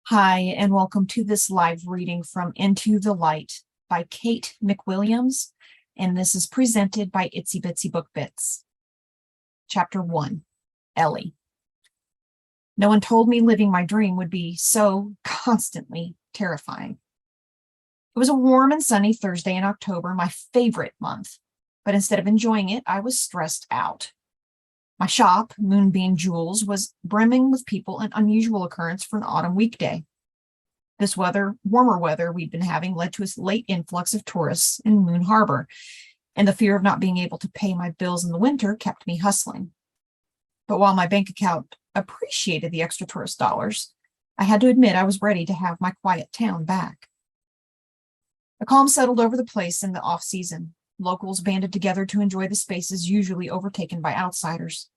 Hi, and welcome to this live reading from Into the Light by Kate McWilliams, and this is presented by Itsy Bitsy Book Bits. Chapter 1, Ellie. No one told me living my dream would be so constantly terrifying. It was a warm and sunny Thursday in October, my favorite month, but instead of enjoying it, I was stressed out. My shop, Moonbeam Jewels, was brimming with people, an unusual occurrence for an autumn weekday. This warmer weather we'd been having led to a late influx of tourists in Moon Harbor, and the fear of not being able to pay my bills in the winter kept me hustling. But while my bank account appreciated the extra tourist dollars, I had to admit I was ready to have my quiet town back. A calm settled over the place in the off-season. Locals banded together to enjoy the spaces usually overtaken by outsiders.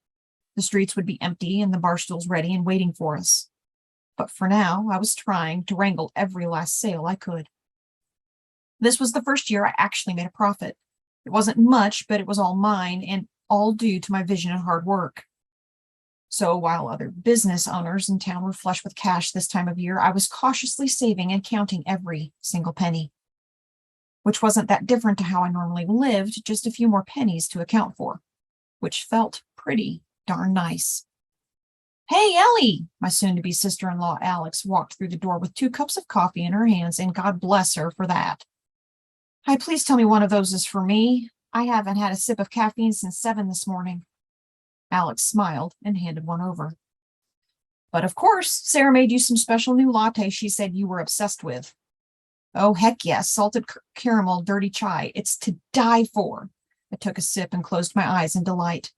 The streets would be empty and the bar stools ready and waiting for us. But for now, I was trying to wrangle every last sale I could. This was the first year I actually made a profit. It wasn't much, but it was all mine and all due to my vision and hard work. So while other business owners in town were flush with cash this time of year, I was cautiously saving and counting every single penny, which wasn't that different to how I normally lived, just a few more pennies to account for, which felt pretty darn nice. "Hey, Ellie," my soon-to-be sister-in-law Alex walked through the door with 2 cups of coffee in her hands, and God bless her for that. "Hi, please tell me one of those is for me. I haven't had a sip of caffeine since 7 this morning." Alex smiled and handed one over. "But of course, Sarah made you some special new latte she said you were obsessed with." "Oh, heck yes, salted caramel dirty chai. It's to die for." I took a sip and closed my eyes in delight.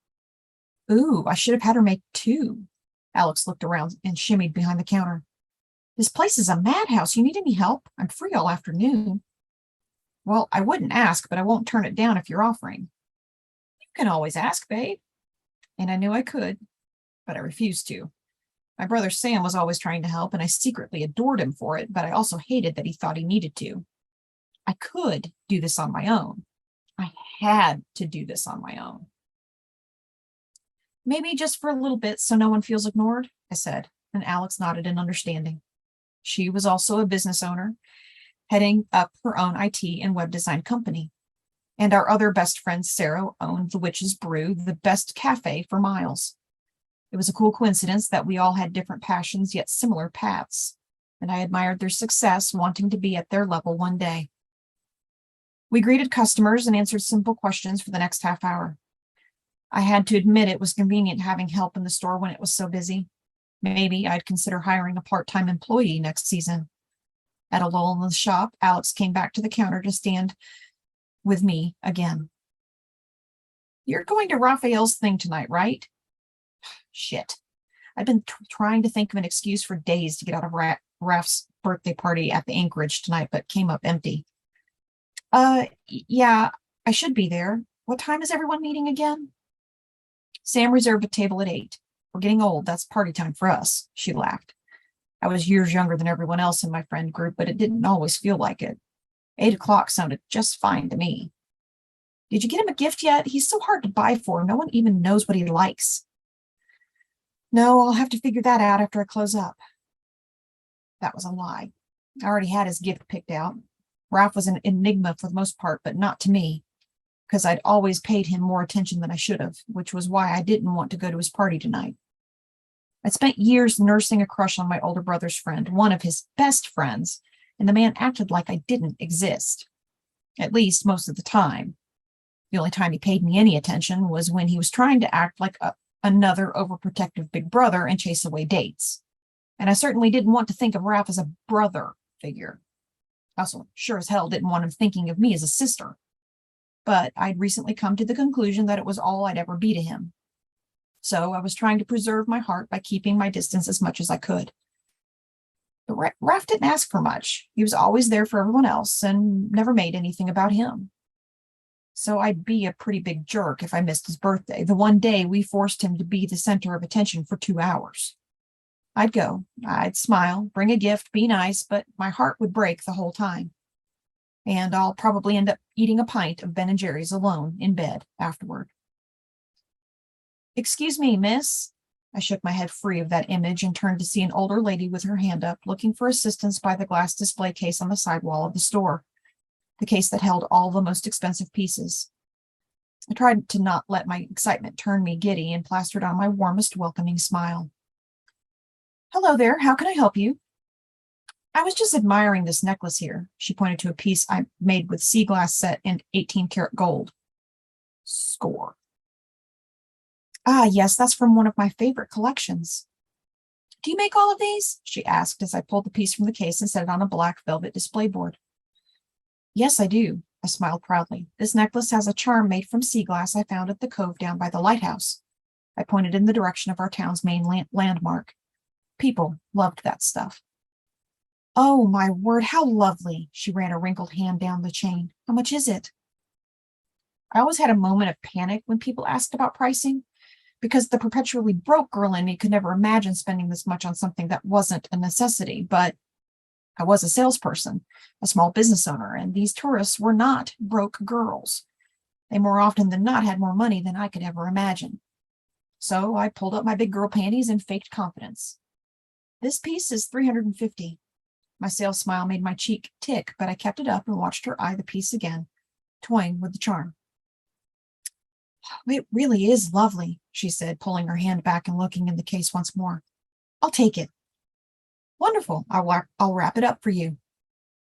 "Ooh, I should have had her make 2. Alex looked around and shimmied behind the counter. "This place is a madhouse. You need any help? I'm free all afternoon." "Well, I wouldn't ask, but I won't turn it down if you're offering." "You can always ask, babe." And I knew I could, but I refused to. My brother Sam was always trying to help, and I secretly adored him for it, but I also hated that he thought he needed to. I could do this on my own. I had to do this on my own. "Maybe just for a little bit so no one feels ignored," I said, and Alex nodded in understanding. She was also a business owner, heading up her own IT and web design company. And our other best friend, Sarah, owned the Witch's Brew, the best cafe for miles. It was a cool coincidence that we all had different passions, yet similar paths, and I admired their success, wanting to be at their level one day. We greeted customers and answered simple questions for the next half hour. I had to admit it was convenient having help in the store when it was so busy. Maybe I'd consider hiring a part-time employee next season. At a lull in the shop, Alex came back to the counter to stand with me again. "You're going to Raphael's thing tonight, right?" Shit. I'd been trying to think of an excuse for days to get out of Raph's birthday party at the Anchorage tonight, but came up empty. Yeah, I should be there. What time is everyone meeting again?" "Sam reserved a table at 8. We're getting old. That's party time for us," she laughed. I was years younger than everyone else in my friend group, but it didn't always feel like it. 8 o'clock sounded just fine to me. "Did you get him a gift yet? He's so hard to buy for. No one even knows what he likes." "No, I'll have to figure that out after I close up." That was a lie. I already had his gift picked out. Raph was an enigma for the most part, but not to me, because I'd always paid him more attention than I should have, which was why I didn't want to go to his party tonight. I'd spent years nursing a crush on my older brother's friend, one of his best friends, and the man acted like I didn't exist. At least most of the time. The only time he paid me any attention was when he was trying to act like another overprotective big brother and chase away dates. And I certainly didn't want to think of Raph as a brother figure. I also sure as hell didn't want him thinking of me as a sister. But I'd recently come to the conclusion that it was all I'd ever be to him. So I was trying to preserve my heart by keeping my distance as much as I could. But Raph didn't ask for much. He was always there for everyone else and never made anything about him. So I'd be a pretty big jerk if I missed his birthday, the one day we forced him to be the center of attention for 2 hours. I'd go, I'd smile, bring a gift, be nice, but my heart would break the whole time. And I'll probably end up eating a pint of Ben & Jerry's alone in bed afterward. "Excuse me, miss." I shook my head free of that image and turned to see an older lady with her hand up, looking for assistance by the glass display case on the side wall of the store, the case that held all the most expensive pieces. I tried to not let my excitement turn me giddy and plastered on my warmest, welcoming smile. "Hello there, how can I help you?" "I was just admiring this necklace here." She pointed to a piece I made with sea glass set in 18-karat gold. Score. "Ah, yes, that's from one of my favorite collections." "Do you make all of these?" she asked as I pulled the piece from the case and set it on a black velvet display board. "Yes, I do," I smiled proudly. "This necklace has a charm made from sea glass I found at the cove down by the lighthouse." I pointed in the direction of our town's main landmark. People loved that stuff. "Oh, my word, how lovely." She ran a wrinkled hand down the chain. "How much is it?" I always had a moment of panic when people asked about pricing, because the perpetually broke girl in me could never imagine spending this much on something that wasn't a necessity. But I was a salesperson, a small business owner, and these tourists were not broke girls. They more often than not had more money than I could ever imagine. So I pulled up my big girl panties and faked confidence. "This piece is $350. My sales smile made my cheek tick, but I kept it up and watched her eye the piece again, toying with the charm. "It really is lovely," she said, pulling her hand back and looking in the case once more. "I'll take it." "Wonderful. I'll wrap it up for you."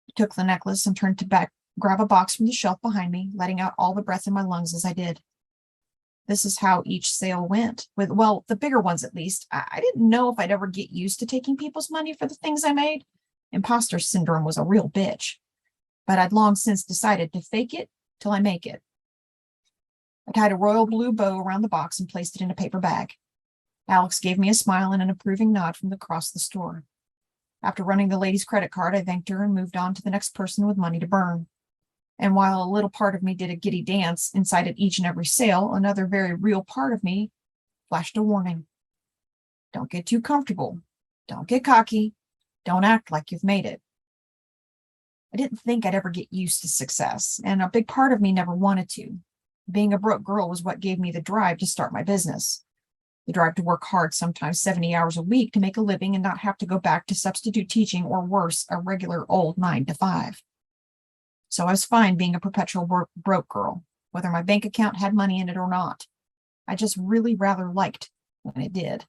I took the necklace and turned to grab a box from the shelf behind me, letting out all the breath in my lungs as I did. This is how each sale went, with, well, the bigger ones at least. I didn't know if I'd ever get used to taking people's money for the things I made. Imposter syndrome was a real bitch. But I'd long since decided to fake it till I make it. I tied a royal blue bow around the box and placed it in a paper bag. Alex gave me a smile and an approving nod from across the store. After running the lady's credit card, I thanked her and moved on to the next person with money to burn. And while a little part of me did a giddy dance inside at each and every sale, another very real part of me flashed a warning. Don't get too comfortable. Don't get cocky. Don't act like you've made it. I didn't think I'd ever get used to success, and a big part of me never wanted to. Being a broke girl was what gave me the drive to start my business. The drive to work hard, sometimes 70 hours a week, to make a living and not have to go back to substitute teaching or worse, a regular old 9 to 5. So I was fine being a perpetual broke girl, whether my bank account had money in it or not. I just really rather liked when it did.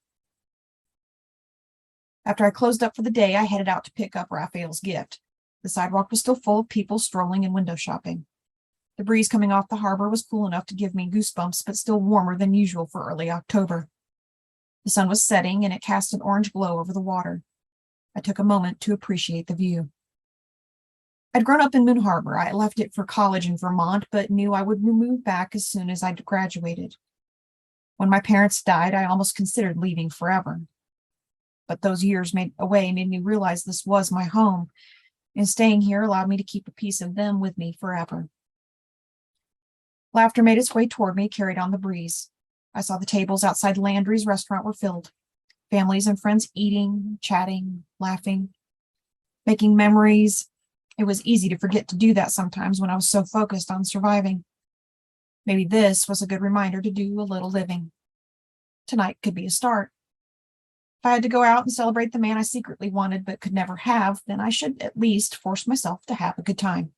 After I closed up for the day, I headed out to pick up Raphael's gift. The sidewalk was still full of people strolling and window shopping. The breeze coming off the harbor was cool enough to give me goosebumps, but still warmer than usual for early October. The sun was setting, and it cast an orange glow over the water. I took a moment to appreciate the view. I'd grown up in Moon Harbor. I left it for college in Vermont, but knew I would move back as soon as I'd graduated. When my parents died, I almost considered leaving forever. But those years made me realize this was my home, and staying here allowed me to keep a piece of them with me forever. Laughter made its way toward me, carried on the breeze. I saw the tables outside Landry's restaurant were filled. Families and friends eating, chatting, laughing, making memories. It was easy to forget to do that sometimes when I was so focused on surviving. Maybe this was a good reminder to do a little living. Tonight could be a start. If I had to go out and celebrate the man I secretly wanted but could never have, then I should at least force myself to have a good time.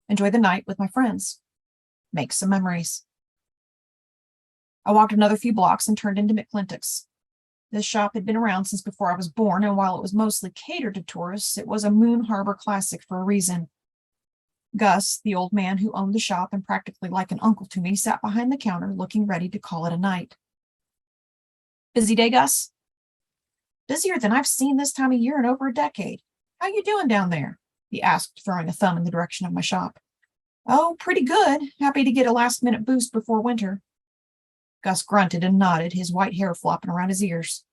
Enjoy the night with my friends. Make some memories. I walked another few blocks and turned into McClintock's. This shop had been around since before I was born, and while it was mostly catered to tourists, it was a Moon Harbor classic for a reason. Gus, the old man who owned the shop and practically like an uncle to me, sat behind the counter looking ready to call it a night. "Busy day, Gus?" "Busier than I've seen this time of year in over a decade. How you doing down there?" he asked, throwing a thumb in the direction of my shop. "Oh, pretty good. Happy to get a last-minute boost before winter." Gus grunted and nodded, his white hair flopping around his ears.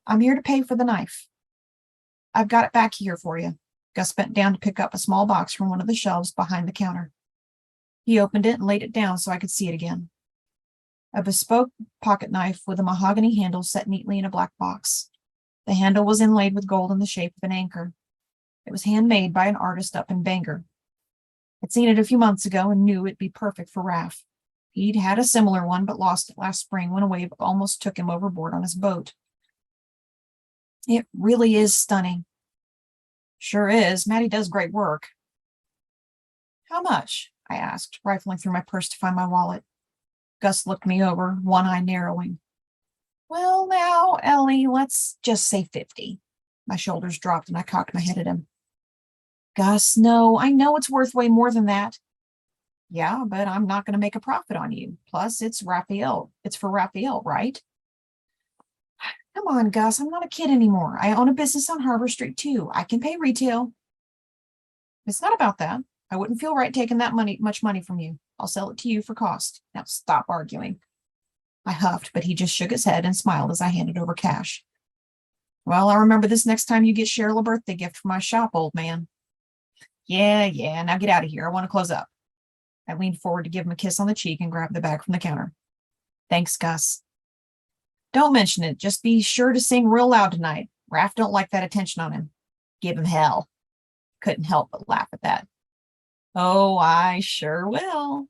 "I'm here to pay for the knife." "I've got it back here for you." Gus bent down to pick up a small box from one of the shelves behind the counter. He opened it and laid it down so I could see it again. A bespoke pocket knife with a mahogany handle set neatly in a black box. The handle was inlaid with gold in the shape of an anchor. It was handmade by an artist up in Bangor. I'd seen it a few months ago and knew it'd be perfect for Raph. He'd had a similar one, but lost it last spring when a wave almost took him overboard on his boat. It really is stunning. Sure is. Maddie does great work. How much? I asked, rifling through my purse to find my wallet. Gus looked me over, one eye narrowing. Well, now, Ellie, let's just say 50. My shoulders dropped and I cocked my head at him. Gus, no, I know it's worth way more than that. Yeah, but I'm not going to make a profit on you. Plus, it's Raphael. It's for Raphael, right? Come on, Gus, I'm not a kid anymore. I own a business on Harbor Street, too. I can pay retail. It's not about that. I wouldn't feel right taking that much money from you. I'll sell it to you for cost. Now stop arguing. I huffed, but he just shook his head and smiled as I handed over cash. Well, I'll remember this next time you get Cheryl a birthday gift from my shop, old man. Yeah, now get out of here. I want to close up. I leaned forward to give him a kiss on the cheek and grab the bag from the counter. Thanks, Gus. Don't mention it. Just be sure to sing real loud tonight. Raph don't like that attention on him. Give him hell. Couldn't help but laugh at that. Oh, I sure will.